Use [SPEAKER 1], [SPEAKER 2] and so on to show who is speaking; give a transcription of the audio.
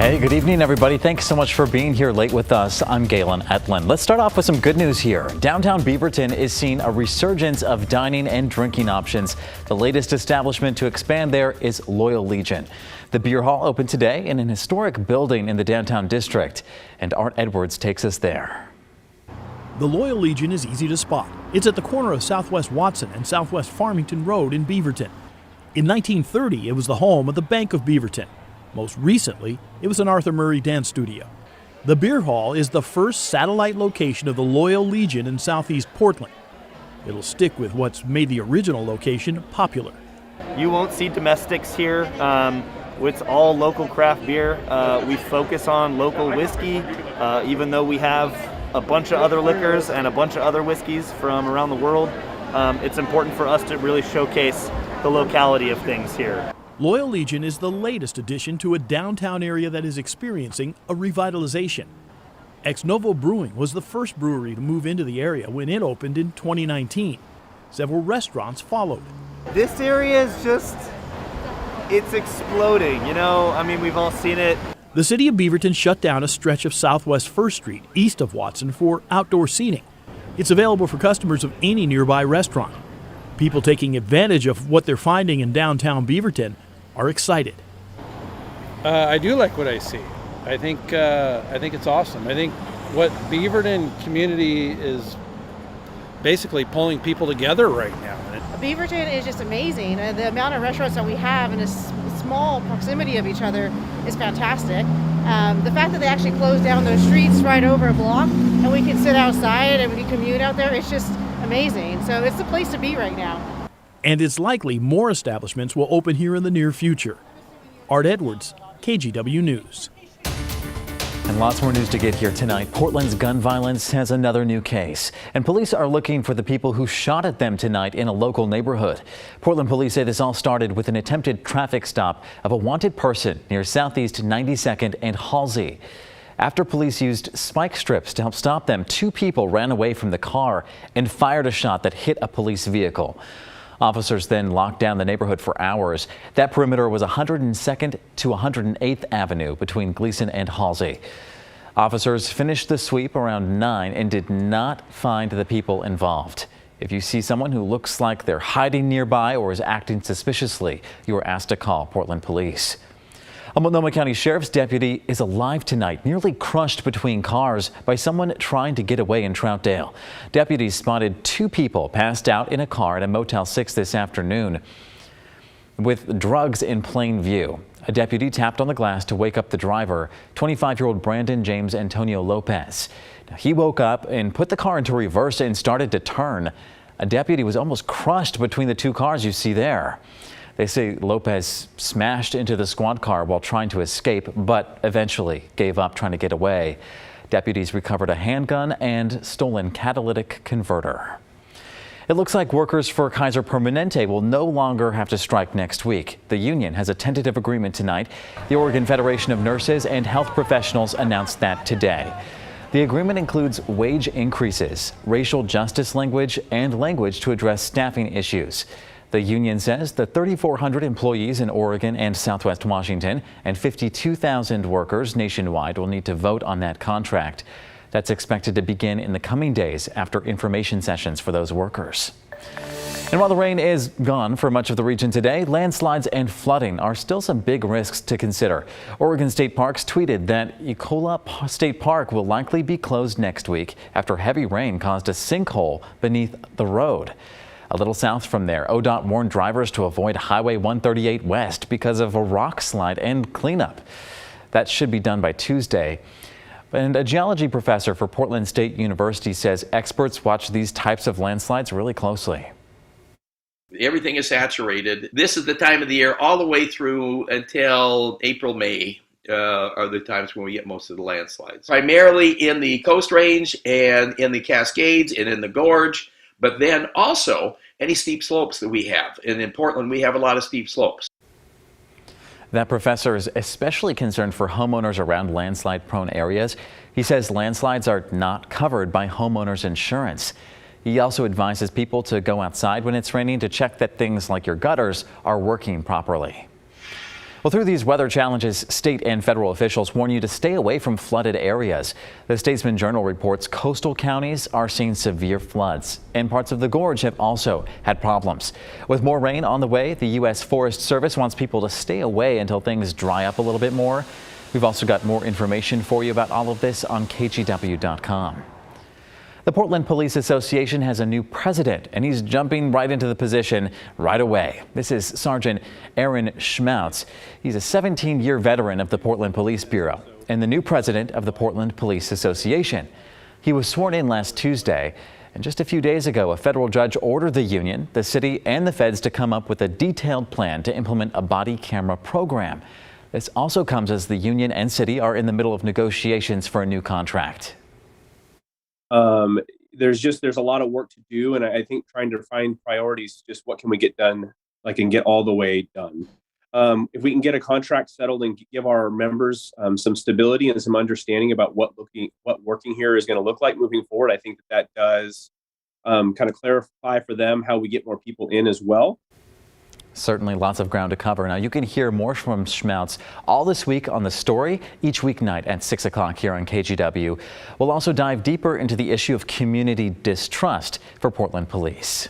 [SPEAKER 1] Hey, good evening, everybody. Thanks so much for being here late with us. I'm Galen Etlin. Let's start off with some good news here. Downtown Beaverton is seeing a resurgence of dining and drinking options. The latest establishment to expand there is Loyal Legion. The beer hall opened today in an historic building in the downtown district, and Art Edwards takes us there.
[SPEAKER 2] The Loyal Legion is easy to spot. It's at the corner of Southwest Watson and Southwest Farmington Road in Beaverton. In 1930, it was the home of the Bank of Beaverton. Most recently, it was an Arthur Murray dance studio. The beer hall is the first satellite location of the Loyal Legion in southeast Portland. It'll stick with what's made the original location popular.
[SPEAKER 3] You won't see domestics here. It's all local craft beer. We focus on local whiskey, even though we have a bunch of other liquors and a bunch of other whiskeys from around the world. It's important for us to really showcase the locality of things here.
[SPEAKER 2] Loyal Legion is the latest addition to a downtown area that is experiencing a revitalization. Ex Novo Brewing was the first brewery to move into the area when it opened in 2019. Several restaurants followed.
[SPEAKER 3] This area is it's exploding, you know? I mean, we've all seen it.
[SPEAKER 2] The city of Beaverton shut down a stretch of Southwest First Street east of Watson for outdoor seating. It's available for customers of any nearby restaurant. People taking advantage of what they're finding in downtown Beaverton are excited.
[SPEAKER 4] I do like what I see. I think it's awesome. I think what Beaverton community is basically pulling people together right now.
[SPEAKER 5] Beaverton is just amazing. The amount of restaurants that we have in a small proximity of each other is fantastic. The fact that they actually closed down those streets right over a block and we can sit outside and we can commute out there, it's just amazing. So it's the place to be right now.
[SPEAKER 2] And it's likely more establishments will open here in the near future. Art Edwards, KGW News.
[SPEAKER 1] And lots more news to get here tonight. Portland's gun violence has another new case, and police are looking for the people who shot at them tonight in a local neighborhood. Portland police say this all started with an attempted traffic stop of a wanted person near Southeast 92nd and Halsey. After police used spike strips to help stop them, two people ran away from the car and fired a shot that hit a police vehicle. Officers then locked down the neighborhood for hours. That perimeter was 102nd to 108th Avenue between Gleason and Halsey. Officers finished the sweep around 9 and did not find the people involved. If you see someone who looks like they're hiding nearby or is acting suspiciously, you are asked to call Portland Police. A Multnomah County Sheriff's deputy is alive tonight, nearly crushed between cars by someone trying to get away in Troutdale. Deputies spotted two people passed out in a car at a Motel 6 this afternoon with drugs in plain view. A deputy tapped on the glass to wake up the driver, 25-year-old Brandon James Antonio Lopez. Now, he woke up and put the car into reverse and started to turn. A deputy was almost crushed between the two cars you see there. They say Lopez smashed into the squad car while trying to escape, but eventually gave up trying to get away. Deputies recovered a handgun and stolen catalytic converter. It looks like workers for Kaiser Permanente will no longer have to strike next week. The union has a tentative agreement tonight. The Oregon Federation of Nurses and Health Professionals announced that today. The agreement includes wage increases, racial justice language, and language to address staffing issues. The union says the 3,400 employees in Oregon and Southwest Washington and 52,000 workers nationwide will need to vote on that contract. That's expected to begin in the coming days after information sessions for those workers. And while the rain is gone for much of the region today, landslides and flooding are still some big risks to consider. Oregon State Parks tweeted that Ecola State Park will likely be closed next week after heavy rain caused a sinkhole beneath the road. A little south from there, ODOT warned drivers to avoid Highway 138 West because of a rock slide and cleanup. That should be done by Tuesday. And a geology professor for Portland State University says experts watch these types of landslides really closely.
[SPEAKER 6] Everything is saturated. This is the time of the year all the way through until April, May. Are the times when we get most of the landslides. Primarily in the Coast Range and in the Cascades and in the Gorge, but then also any steep slopes that we have. And in Portland, we have a lot of steep slopes.
[SPEAKER 1] That professor is especially concerned for homeowners around landslide-prone areas. He says landslides are not covered by homeowners insurance. He also advises people to go outside when it's raining to check that things like your gutters are working properly. Well, through these weather challenges, state and federal officials warn you to stay away from flooded areas. The Statesman Journal reports coastal counties are seeing severe floods, and parts of the gorge have also had problems. With more rain on the way, the U.S. Forest Service wants people to stay away until things dry up a little bit more. We've also got more information for you about all of this on KGW.com. The Portland Police Association has a new president, and he's jumping right into the position right away. This is Sergeant Aaron Schmautz. He's a 17-year veteran of the Portland Police Bureau and the new president of the Portland Police Association. He was sworn in last Tuesday, and just a few days ago, a federal judge ordered the union, the city, and the feds to come up with a detailed plan to implement a body camera program. This also comes as the union and city are in the middle of negotiations for a new contract.
[SPEAKER 7] There's a lot of work to do, and I think trying to find priorities, just what can we get done, and get all the way done. If we can get a contract settled and give our members some stability and some understanding about what working here is going to look like moving forward, I think that does kind of clarify for them how we get more people in as well.
[SPEAKER 1] Certainly lots of ground to cover. Now, you can hear more from Schmautz all this week on The Story, each weeknight at 6 o'clock here on KGW. We'll also dive deeper into the issue of community distrust for Portland police.